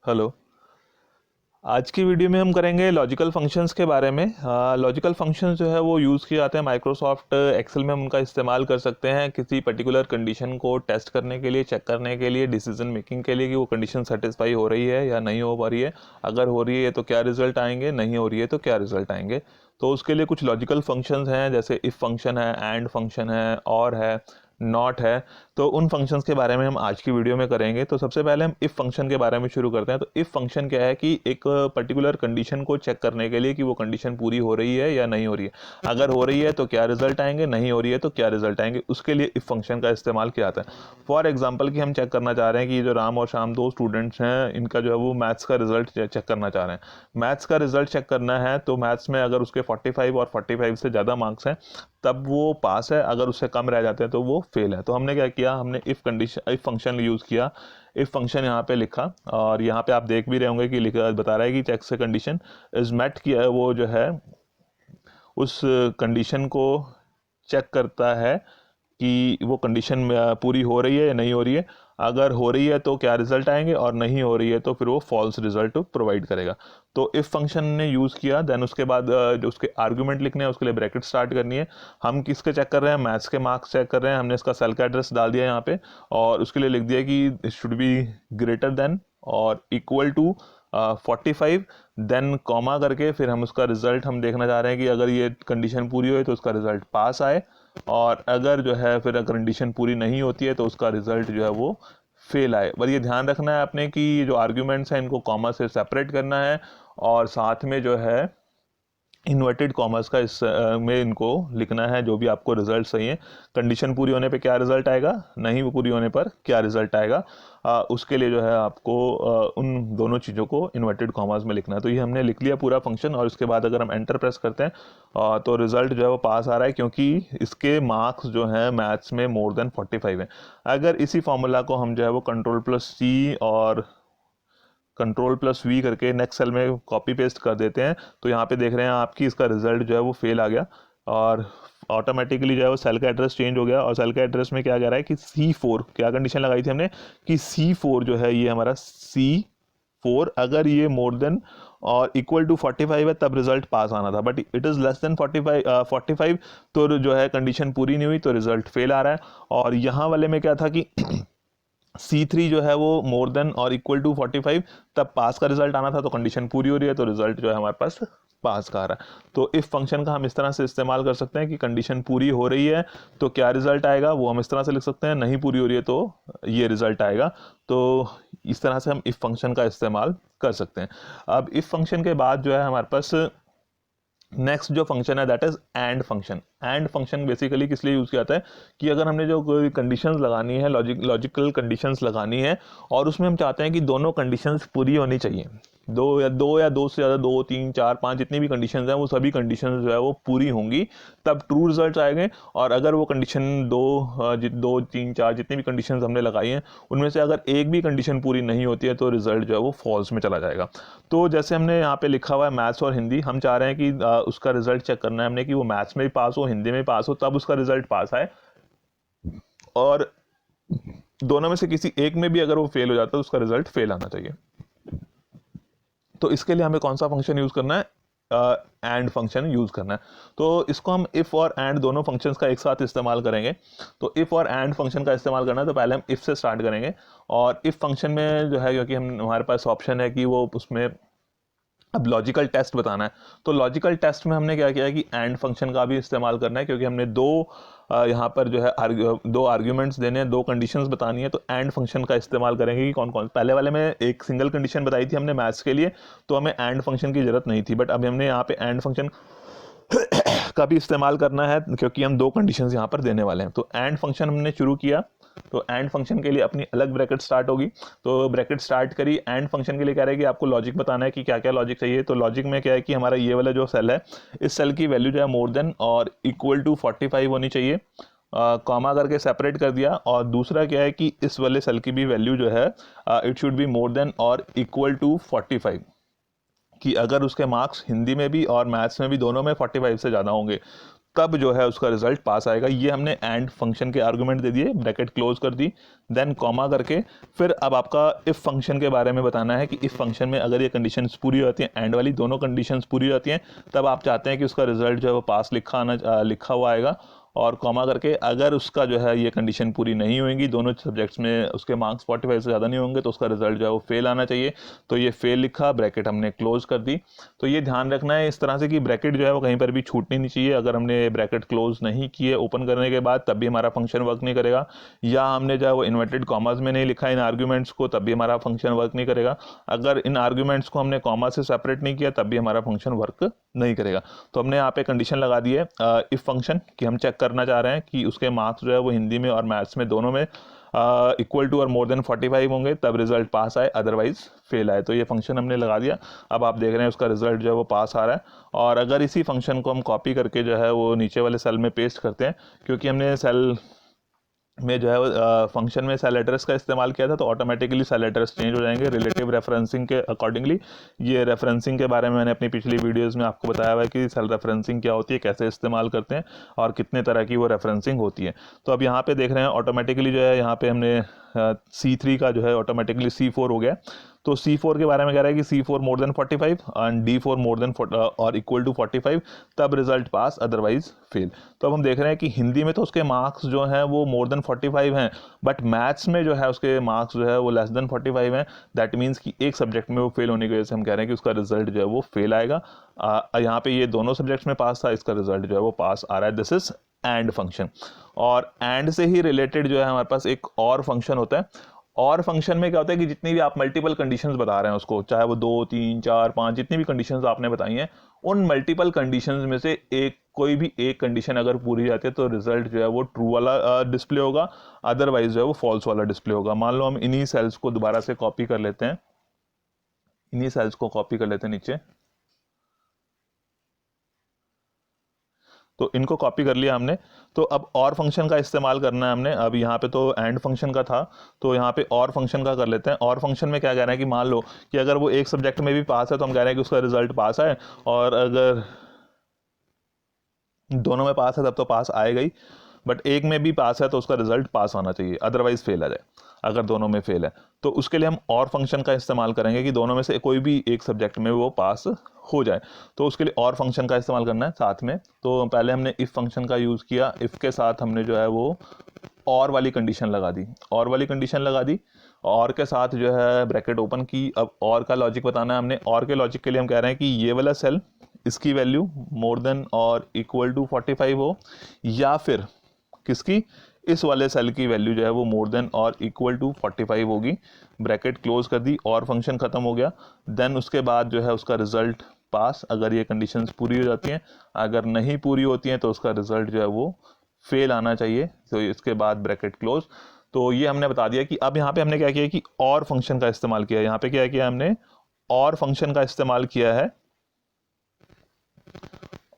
Hello. आज की video में हम करेंगे लॉजिकल फंक्शंस के बारे में। लॉजिकल फंक्शंस जो है वो यूज़ किए जाते हैं माइक्रोसॉफ्ट एक्सेल में। हम उनका इस्तेमाल कर सकते हैं किसी पर्टिकुलर कंडीशन को टेस्ट करने के लिए, चेक करने के लिए, डिसीजन मेकिंग के लिए कि वो कंडीशन सेटिस्फाई हो रही है या नहीं हो पा रही है। अगर हो रही है तो क्या रिजल्ट आएंगे, नहीं हो रही है तो क्या रिजल्ट आएंगे। तो उसके लिए कुछ लॉजिकल फंक्शंस हैं, जैसे इफ़ फंक्शन है, एंड फंक्शन है, और है, नॉट है। तो उन फंक्शंस के बारे में हम आज की वीडियो में करेंगे। तो सबसे पहले हम इफ़ फंक्शन के बारे में शुरू करते हैं। तो इफ़ फंक्शन क्या है कि एक पर्टिकुलर कंडीशन को चेक करने के लिए कि वो कंडीशन पूरी हो रही है या नहीं हो रही है। अगर हो रही है तो क्या रिजल्ट आएंगे, नहीं हो रही है तो क्या रिजल्ट आएंगे, उसके लिए इफ़ फंक्शन का इस्तेमाल किया जाता है। फॉर एग्जाम्पल कि हम चेक करना चाह रहे हैं कि जो राम और श्याम दो स्टूडेंट्स हैं, इनका जो है वो मैथ्स का रिजल्ट चेक करना चाह रहे हैं। मैथ्स का रिजल्ट चेक करना है तो मैथ्स में अगर उसके 45 और 45 से ज़्यादा मार्क्स हैं तब वो पास है, अगर उससे कम रह जाते हैं तो वो फेल है। तो हमने क्या किया, हमने if condition, if function use किया। इफ़ फंक्शन यहाँ पे लिखा और यहाँ पे आप देख भी रहे होंगे कि लिखा बता रहा है कि चेक से कंडीशन इज मेट किया है। वो जो है उस कंडीशन को चेक करता है कि वो कंडीशन पूरी हो रही है या नहीं हो रही है। अगर हो रही है तो क्या रिजल्ट आएंगे और नहीं हो रही है तो फिर वो फॉल्स रिजल्ट प्रोवाइड करेगा। तो इफ़ फंक्शन ने यूज़ किया, देन उसके बाद जो उसके आर्गुमेंट लिखने हैं उसके लिए ब्रैकेट स्टार्ट करनी है। हम किसके चेक कर रहे हैं, मैथ्स के मार्क्स चेक कर रहे हैं। हमने इसका सेल का एड्रेस डाल दिया यहाँ पे और उसके लिए लिख दिया कि it should be greater than और इक्वल टू 45, देन कॉमा करके फिर हम उसका रिजल्ट हम देखना चाह रहे हैं कि अगर ये कंडीशन पूरी हो तो उसका रिजल्ट पास आए, और अगर जो है फिर कंडीशन पूरी नहीं होती है तो उसका रिजल्ट जो है वो फेल आए। पर ये ध्यान रखना है आपने कि जो आर्ग्यूमेंट्स हैं इनको कॉमा से सेपरेट करना है और साथ में जो है इन्वर्टेड कॉमर्स का इस में इनको लिखना है जो भी आपको रिजल्ट चाहिए। कंडीशन पूरी होने पे क्या रिजल्ट आएगा, नहीं वो पूरी होने पर क्या रिजल्ट आएगा, उसके लिए जो है आपको उन दोनों चीज़ों को इन्वर्टेड कॉमर्स में लिखना है। तो ये हमने लिख लिया पूरा फंक्शन और उसके बाद अगर हम एंटर प्रेस करते हैं तो रिजल्ट जो है वो पास आ रहा है, क्योंकि इसके मार्क्स जो हैं मैथ्स में मोर देन 45 हैं। अगर इसी फॉर्मूला को हम जो है वो कंट्रोल+C और कंट्रोल+V करके नेक्स्ट सेल में कॉपी पेस्ट कर देते हैं तो यहाँ पे देख रहे हैं आपकी इसका रिजल्ट जो है वो फेल आ गया और ऑटोमेटिकली जो है वो सेल का एड्रेस चेंज हो गया। और सेल का एड्रेस में क्या कह रहा है कि C4, क्या कंडीशन लगाई थी हमने कि C4 जो है ये हमारा C4 अगर ये मोर देन और इक्वल टू 45 है तब रिजल्ट पास आना था, but it is less than 45 तो जो है कंडीशन पूरी नहीं हुई तो रिजल्ट फेल आ रहा है। और यहाँ वाले में क्या था कि C3 जो है वो मोर देन और इक्वल टू 45 तब पास का रिजल्ट आना था, तो कंडीशन पूरी हो रही है तो रिजल्ट जो है हमारे पास पास का आ रहा है। तो इफ़ फंक्शन का हम इस तरह से इस्तेमाल कर सकते हैं कि कंडीशन पूरी हो रही है तो क्या रिजल्ट आएगा वो हम इस तरह से लिख सकते हैं, नहीं पूरी हो रही है तो ये रिजल्ट आएगा। तो इस तरह से हम इफ़ फंक्शन का इस्तेमाल कर सकते हैं। अब इफ़ फंक्शन के बाद जो है हमारे पास नेक्स्ट जो फंक्शन है that is and function. And function basically किस लिए यूज़ किया जाता है कि अगर हमने जो कोई कंडीशंस लगानी है, लॉजिकल कंडीशंस लगानी है और उसमें हम चाहते हैं कि दोनों कंडीशंस पूरी होनी चाहिए, दो से ज़्यादा, 2 3 4 5 जितनी भी कंडीशंस हैं वो सभी कंडीशंस जो है वो पूरी होंगी तब ट्रू रिजल्ट आएंगे। और अगर वो कंडीशन 2 3 4 जितनी भी कंडीशंस हमने लगाई हैं उनमें से अगर एक भी कंडीशन पूरी नहीं होती है तो रिजल्ट जो है वो फॉल्स में चला जाएगा। तो जैसे हमने यहाँ पे लिखा हुआ है मैथ्स और हिंदी, हम चाह रहे हैं कि उसका रिजल्ट चेक करना है हमने कि वो मैथ्स में भी पास हो, हिंदी में भी पास हो, तब उसका रिजल्ट पास आए। और दोनों में से किसी एक में भी अगर वो फेल हो जाता है तो उसका रिजल्ट फेल आना चाहिए। तो इसके लिए हमें कौन सा फंक्शन यूज़ करना है, एंड फंक्शन यूज़ करना है। तो इसको हम इफ़ और एंड दोनों फंक्शंस का एक साथ इस्तेमाल करेंगे। तो इफ़ और एंड फंक्शन का इस्तेमाल करना है तो पहले हम इफ़ से स्टार्ट करेंगे। और इफ़ फंक्शन में जो है क्योंकि हमारे पास ऑप्शन है कि वो उसमें अब लॉजिकल टेस्ट बताना है, तो लॉजिकल टेस्ट में हमने क्या किया है कि एंड फंक्शन का भी इस्तेमाल करना है, क्योंकि हमने यहाँ पर जो है दो आर्ग्यूमेंट्स देने हैं, दो कंडीशंस बतानी है। तो एंड फंक्शन का इस्तेमाल करेंगे कि कौन कौन। पहले वाले में एक सिंगल कंडीशन बताई थी हमने मैथ्स के लिए तो हमें एंड फंक्शन की जरूरत नहीं थी, बट अब हमने यहाँ पे एंड फंक्शन का भी इस्तेमाल करना है क्योंकि हम दो कंडीशंस यहाँ पर देने वाले हैं। तो एंड फंक्शन हमने शुरू किया, तो एंड फंक्शन के लिए अपनी अलग ब्रैकेट स्टार्ट होगी। तो ब्रैकेट स्टार्ट करी, एंड फंक्शन के लिए कह रहा है कि आपको लॉजिक बताना है कि क्या क्या लॉजिक चाहिए। तो लॉजिक में क्या है कि हमारा ये वाला जो सेल है इस सेल की वैल्यू जो है मोर देन और इक्वल टू 45 होनी चाहिए, कॉमा करके सेपरेट कर दिया। और दूसरा क्या है कि इस वाले सेल की भी वैल्यू जो है it should be more than और इक्वल टू 45, कि अगर उसके मार्क्स हिंदी में भी और मैथ्स में भी दोनों में 45 से ज़्यादा होंगे तब जो है उसका रिजल्ट पास आएगा। ये हमने एंड फंक्शन के आर्गुमेंट दे दिए, ब्रैकेट क्लोज कर दी, देन कॉमा करके फिर अब आपका इफ़ फंक्शन के बारे में बताना है कि इफ़ फंक्शन में अगर ये कंडीशंस पूरी होती हैं, एंड वाली दोनों कंडीशंस पूरी होती हैं, तब आप चाहते हैं कि उसका रिजल्ट जो है वो पास लिखा हुआ आएगा, और कॉमा करके अगर उसका जो है ये कंडीशन पूरी नहीं होगी, दोनों सब्जेक्ट्स में उसके मार्क्स 45 से ज़्यादा नहीं होंगे, तो उसका रिजल्ट जो है वो फेल आना चाहिए। तो ये फेल लिखा, ब्रैकेट हमने क्लोज कर दी। तो ये ध्यान रखना है इस तरह से कि ब्रैकेट जो है वो कहीं पर भी छूटनी नहीं चाहिए। अगर हमने ब्रैकेट क्लोज नहीं किए ओपन करने के बाद, तब भी हमारा फंक्शन वर्क नहीं करेगा, या हमने जो है वो इन्वर्टेड कॉमास में नहीं लिखा इन आर्ग्यूमेंट्स को, तब भी हमारा फंक्शन वर्क नहीं करेगा। अगर इन आर्ग्यूमेंट्स को हमने कॉमा से सेपरेट नहीं किया, तब भी हमारा फंक्शन वर्क नहीं करेगा। तो हमने यहाँ पे कंडीशन लगा दी है इफ फंक्शन कि हम चेक करना चाह रहे हैं कि उसके मार्क्स जो है वो हिंदी में और मैथ्स में दोनों में इक्वल टू और मोर देन 45 होंगे, तब रिजल्ट पास आए, अदरवाइज फेल आए। तो ये फंक्शन हमने लगा दिया। अब आप देख रहे हैं उसका रिजल्ट जो है वो पास आ रहा है। और अगर इसी फंक्शन को हम कॉपी करके जो है वो नीचे वाले सेल में पेस्ट करते हैं, क्योंकि हमने सेल में जो है फंक्शन में सेल एड्रेस का इस्तेमाल किया था, तो ऑटोमेटिकली सेल एड्रेस चेंज हो जाएंगे रिलेटिव रेफरेंसिंग के अकॉर्डिंगली। ये रेफरेंसिंग के बारे में मैंने अपनी पिछली वीडियोस में आपको बताया हुआ है कि सेल रेफरेंसिंग क्या होती है, कैसे इस्तेमाल करते हैं और कितने तरह की वो रेफरेंसिंग होती है। तो अब यहाँ पे देख रहे हैं ऑटोमेटिकली जो है यहाँ पे हमने C3 का जो है ऑटोमेटिकली C4 हो गया। तो C4 के बारे में कह रहा है कि C4 more than 45 and D4 more than और इक्वल टू 45, तब रिजल्ट पास, अदरवाइज फेल। तो अब हम देख रहे हैं कि हिंदी में तो उसके मार्क्स जो हैं वो मोर देन 45 हैं, बट मैथ्स में जो है उसके मार्क्स जो है वो लेस देन 45 हैं। दैट मीन्स कि एक सब्जेक्ट में वो फेल होने की वजह से हम कह रहे हैं कि उसका रिजल्ट जो है वो फेल आएगा। यहाँ पे ये दोनों सब्जेक्ट्स में पास था, इसका रिजल्ट जो है वो पास आ रहा है। This is and function. और एंड से ही रिलेटेड जो है हमारे पास एक और फंक्शन होता है। और फंक्शन में क्या होता है कि जितनी भी आप मल्टीपल कंडीशंस बता रहे हैं उसको, चाहे वो 2, 3, 4, 5 जितनी भी कंडीशंस आपने बताई हैं, उन मल्टीपल कंडीशंस में से कोई भी एक कंडीशन अगर पूरी जाती है, तो रिजल्ट जो है वो ट्रू वाला डिस्प्ले होगा, अदरवाइज जो है वो फॉल्स वाला डिस्प्ले होगा। मान लो हम इन्हीं सेल्स को दोबारा से कॉपी कर लेते हैं, इन्हीं सेल्स को कॉपी कर लेते हैं नीचे। तो इनको कॉपी कर लिया हमने। तो अब और फंक्शन का इस्तेमाल करना है हमने। अब यहाँ पे तो एंड फंक्शन का था, तो यहाँ पे और फंक्शन का कर लेते हैं। और फंक्शन में क्या कह रहे हैं कि मान लो कि अगर वो एक सब्जेक्ट में भी पास है, तो हम कह रहे हैं कि उसका रिजल्ट पास है, और अगर दोनों में पास है तब तो पास आएगा ही, बट एक में भी पास है तो उसका रिजल्ट पास आना चाहिए, अदरवाइज फेल आ जाए। अगर दोनों में फेल है तो उसके लिए हम और फंक्शन का इस्तेमाल करेंगे कि दोनों में से कोई भी एक सब्जेक्ट में वो पास हो जाए। तो उसके लिए और फंक्शन का इस्तेमाल करना है साथ में। तो पहले हमने इफ़ फंक्शन का यूज़ किया, इफ़ के साथ हमने जो है वो और वाली कंडीशन लगा दी, और वाली कंडीशन लगा दी, और के साथ जो है ब्रैकेट ओपन की। अब और का लॉजिक बताना है हमने। और के लॉजिक के लिए हम कह रहे हैं कि ये वाला सेल, इसकी वैल्यू मोर देन और इक्वल टू 45 हो, या फिर किसकी, इस वाले सेल की वैल्यू जो है वो मोर देन और इक्वल टू 45 होगी। ब्रैकेट क्लोज कर दी और फंक्शन खत्म हो गया। देन उसके बाद जो है उसका रिजल्ट पास, अगर ये कंडीशंस पूरी हो जाती हैं। अगर नहीं पूरी होती हैं तो उसका रिजल्ट जो है वो फेल आना चाहिए। तो इसके बाद ब्रैकेट क्लोज। तो ये हमने बता दिया कि अब यहाँ पे हमने क्या किया कि और फंक्शन का इस्तेमाल किया। यहाँ पे क्या किया हमने, और फंक्शन का इस्तेमाल किया है।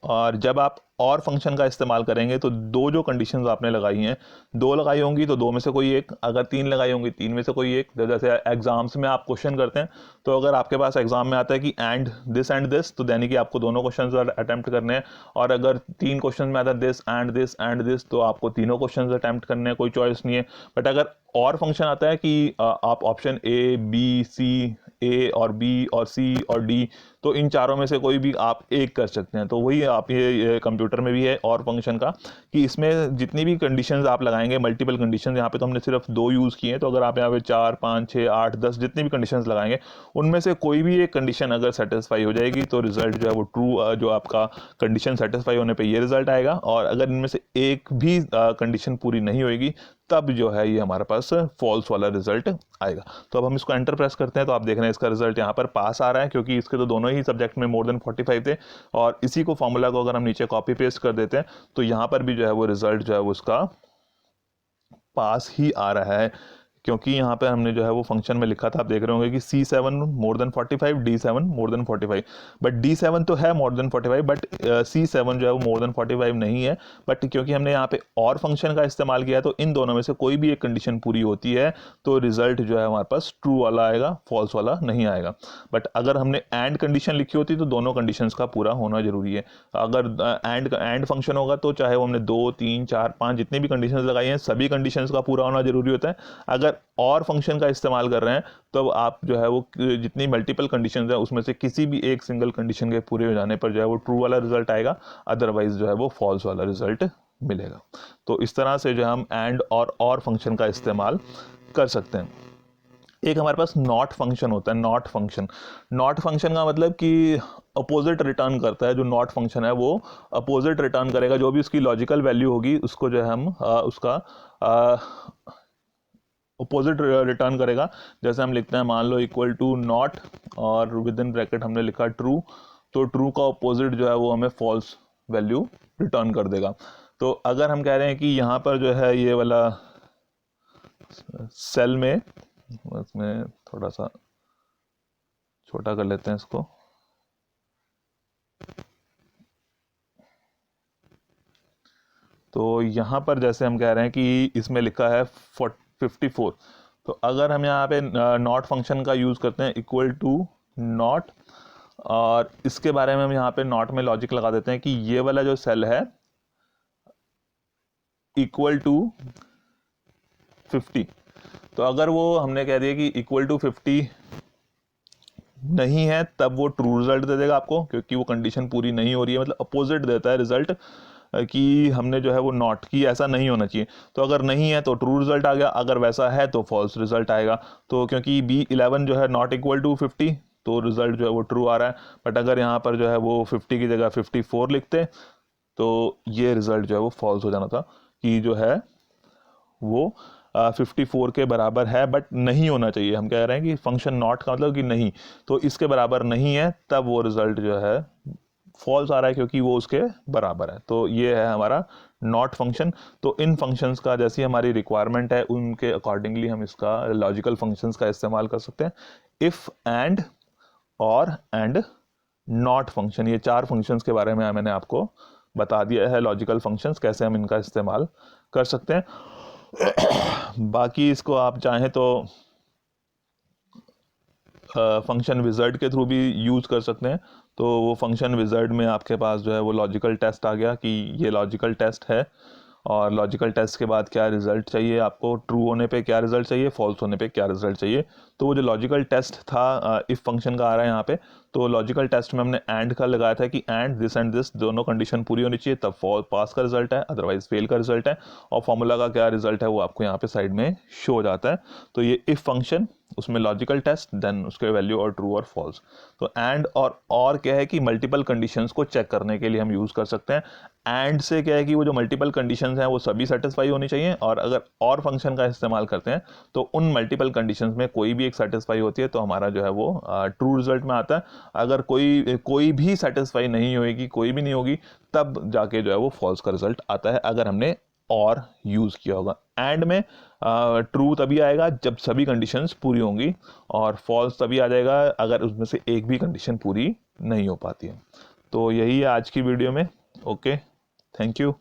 और जब आप और फंक्शन का इस्तेमाल करेंगे तो दो जो कंडीशंस आपने लगाई हैं, दो लगाई होंगी तो दो में से कोई एक, अगर तीन लगाई होंगी तीन में से कोई एक। जैसे एग्जाम्स में आप क्वेश्चन करते हैं, तो अगर आपके पास एग्जाम में आता है कि एंड दिस, तो यानी कि आपको दोनों क्वेश्चन अटैम्प्ट करने हैं। और अगर तीन क्वेश्चन में आता है दिस एंड दिस, तो आपको तीनों क्वेश्चन अटैम्प्ट करने हैं, कोई चॉइस नहीं है। बट अगर और फंक्शन आता है कि आप ऑप्शन ए, बी, सी, ए और बी और सी और डी, तो इन चारों में से कोई भी आप एक कर सकते हैं। तो वही आप ये कंप्यूटर में भी है और फंक्शन का, कि इसमें जितनी भी कंडीशंस आप लगाएंगे, मल्टीपल कंडीशंस, यहाँ पे तो हमने सिर्फ दो यूज़ किए हैं। तो अगर आप यहाँ पे 4, 5, 6, 8, 10 जितनी भी कंडीशंस लगाएंगे, उनमें से कोई भी एक कंडीशन अगर सेटिस्फाई हो जाएगी, तो रिजल्ट जो है वो ट्रू, जो आपका कंडीशन सेटिस्फाई होने पर ये रिजल्ट आएगा। और अगर इनमें से एक भी कंडीशन पूरी नहीं होएगी, तब जो है ये हमारे पास फॉल्स वाला रिजल्ट आएगा। तो अब हम इसको एंटर प्रेस करते हैं, तो आप देख रहे हैं इसका रिजल्ट यहाँ पर पास आ रहा है, क्योंकि इसके तो दोनों ही सब्जेक्ट में मोर देन 45 थे। और इसी को फॉर्मूला को अगर हम नीचे कॉपी पेस्ट कर देते हैं, तो यहाँ पर भी जो है वो रिजल्ट जो है वो उसका पास ही आ रहा है, क्योंकि यहाँ पे हमने जो है वो फंक्शन में लिखा था, आप देख रहे होंगे कि C7 more than 45, D7 more than 45, but D7 तो है मोर देन 45, बट C7 जो है वो मोर देन 45 नहीं है। बट क्योंकि हमने यहाँ पे और फंक्शन का इस्तेमाल किया, तो इन दोनों में से कोई भी एक कंडीशन पूरी होती है तो रिजल्ट जो है हमारे पास ट्रू वाला आएगा, फॉल्स वाला नहीं आएगा। बट अगर हमने एंड कंडीशन लिखी होती तो दोनों कंडीशंस का पूरा होना जरूरी है। अगर एंड फंक्शन होगा तो चाहे वो हमने 2, 3, 4, 5 जितनी भी कंडीशंस लगाई हैं, सभी कंडीशंस का पूरा होना जरूरी होता है। अगर और फंक्शन का इस्तेमाल कर रहे हैं तो आप जो है वो जितनी मल्टीपल कंडीशंस है उसमें से किसी भी एक सिंगल कंडीशन के पूरे हो जाने पर जो है वो ट्रू वाला रिजल्ट आएगा, अदरवाइज जो है वो फॉल्स वाला रिजल्ट मिलेगा। तो इस तरह से जो हम एंड और फंक्शन का इस्तेमाल कर सकते हैं। एक हमारे पास नॉट फंक्शन होता है। नॉट फंक्शन का मतलब कि अपोजिट रिटर्न करता है। जो नॉट फंक्शन है वो अपोजिट रिटर्न करेगा, जो भी उसकी लॉजिकल वैल्यू होगी उसको जो है हम उसका अपोजिट रिटर्न करेगा। जैसे हम लिखते हैं, मान लो इक्वल टू नॉट और विद इन ब्रैकेट हमने लिखा ट्रू, तो ट्रू का अपोजिट जो है वो हमें फॉल्स वैल्यू रिटर्न कर देगा। तो अगर हम कह रहे हैं कि यहाँ पर जो है ये वाला सेल में, इसमें थोड़ा सा छोटा कर लेते हैं इसको, तो यहाँ पर जैसे हम कह रहे हैं कि इसमें लिखा है 54, तो अगर हम यहाँ पे नॉट फंक्शन का यूज़ करते हैं इक्वल टू नॉट, और इसके बारे में हम यहाँ पे नॉट में लॉजिक लगा देते हैं कि ये वाला जो सेल है इक्वल टू 50, तो अगर वो हमने कह दिया कि इक्वल टू 50 नहीं है तब वो ट्रू रिजल्ट दे देगा आपको, क्योंकि वो कंडीशन पूरी नहीं हो रही है, मतलब अपोजिट देता है रिजल्ट कि हमने जो है वो नॉट की ऐसा नहीं होना चाहिए। तो अगर नहीं है तो ट्रू रिजल्ट आ गया, अगर वैसा है तो फॉल्स रिजल्ट आएगा। तो क्योंकि B11 जो है नॉट इक्वल टू 50, तो रिजल्ट जो है वो ट्रू आ रहा है। बट अगर यहाँ पर जो है वो 50 की जगह 54 लिखते तो ये रिजल्ट जो है वो फॉल्स हो जाना था, कि जो है वो 54 के बराबर है बट नहीं होना चाहिए। हम कह रहे हैं कि फंक्शन नॉट का मतलब कि नहीं, तो इसके बराबर नहीं है, तब वो रिजल्ट जो है फॉल्स आ रहा है क्योंकि वो उसके बराबर है। तो ये है हमारा नॉट फंक्शन। तो इन फंक्शंस का जैसी हमारी रिक्वायरमेंट है उनके अकॉर्डिंगली हम इसका लॉजिकल फंक्शंस का इस्तेमाल कर सकते हैं। इफ, एंड, और एंड नॉट फंक्शन, ये 4 फंक्शंस के बारे में मैंने आपको बता दिया है, लॉजिकल फंक्शंस कैसे हम इनका इस्तेमाल कर सकते हैं। बाकी इसको आप चाहें तो फंक्शन विज़र्ड के थ्रू भी यूज़ कर सकते हैं। तो वो फंक्शन विज़र्ड में आपके पास जो है वो लॉजिकल टेस्ट आ गया कि ये लॉजिकल टेस्ट है, और लॉजिकल टेस्ट के बाद क्या रिजल्ट चाहिए आपको, ट्रू होने पे क्या रिजल्ट चाहिए, फॉल्स होने पे क्या रिजल्ट चाहिए। तो वो जो लॉजिकल टेस्ट था इफ फंक्शन का आ रहा है यहाँ पे, तो लॉजिकल टेस्ट में हमने एंड का लगाया था कि एंड दिस दोनों कंडीशन पूरी होनी चाहिए तब पास का रिजल्ट है, अदरवाइज फेल का रिजल्ट है। और फॉर्मूला का क्या रिजल्ट है वो आपको यहाँ पे साइड में शो हो जाता है। तो ये इफ फंक्शन, उसमें लॉजिकल टेस्ट, देन उसके वैल्यू और ट्रू और फॉल्स। तो एंड और क्या है कि मल्टीपल कंडीशंस को चेक करने के लिए हम यूज़ कर सकते हैं। एंड से क्या है कि वो जो मल्टीपल कंडीशंस हैं वो सभी सेटिस्फाई होनी चाहिए, और अगर और फंक्शन का इस्तेमाल करते हैं तो उन मल्टीपल कंडीशंस में कोई भी एक सेटिस्फाई होती है तो हमारा जो है वो ट्रू रिजल्ट में आता है। अगर कोई भी सेटिस्फाई नहीं होगी, कोई भी नहीं होगी, तब जाके जो है वो फॉल्स का रिजल्ट आता है, अगर हमने और यूज़ किया होगा। एंड में ट्रू तभी आएगा जब सभी कंडीशंस पूरी होंगी, और फॉल्स तभी आ जाएगा अगर उसमें से एक भी कंडीशन पूरी नहीं हो पाती है। तो यही है आज की वीडियो में। Okay, thank you.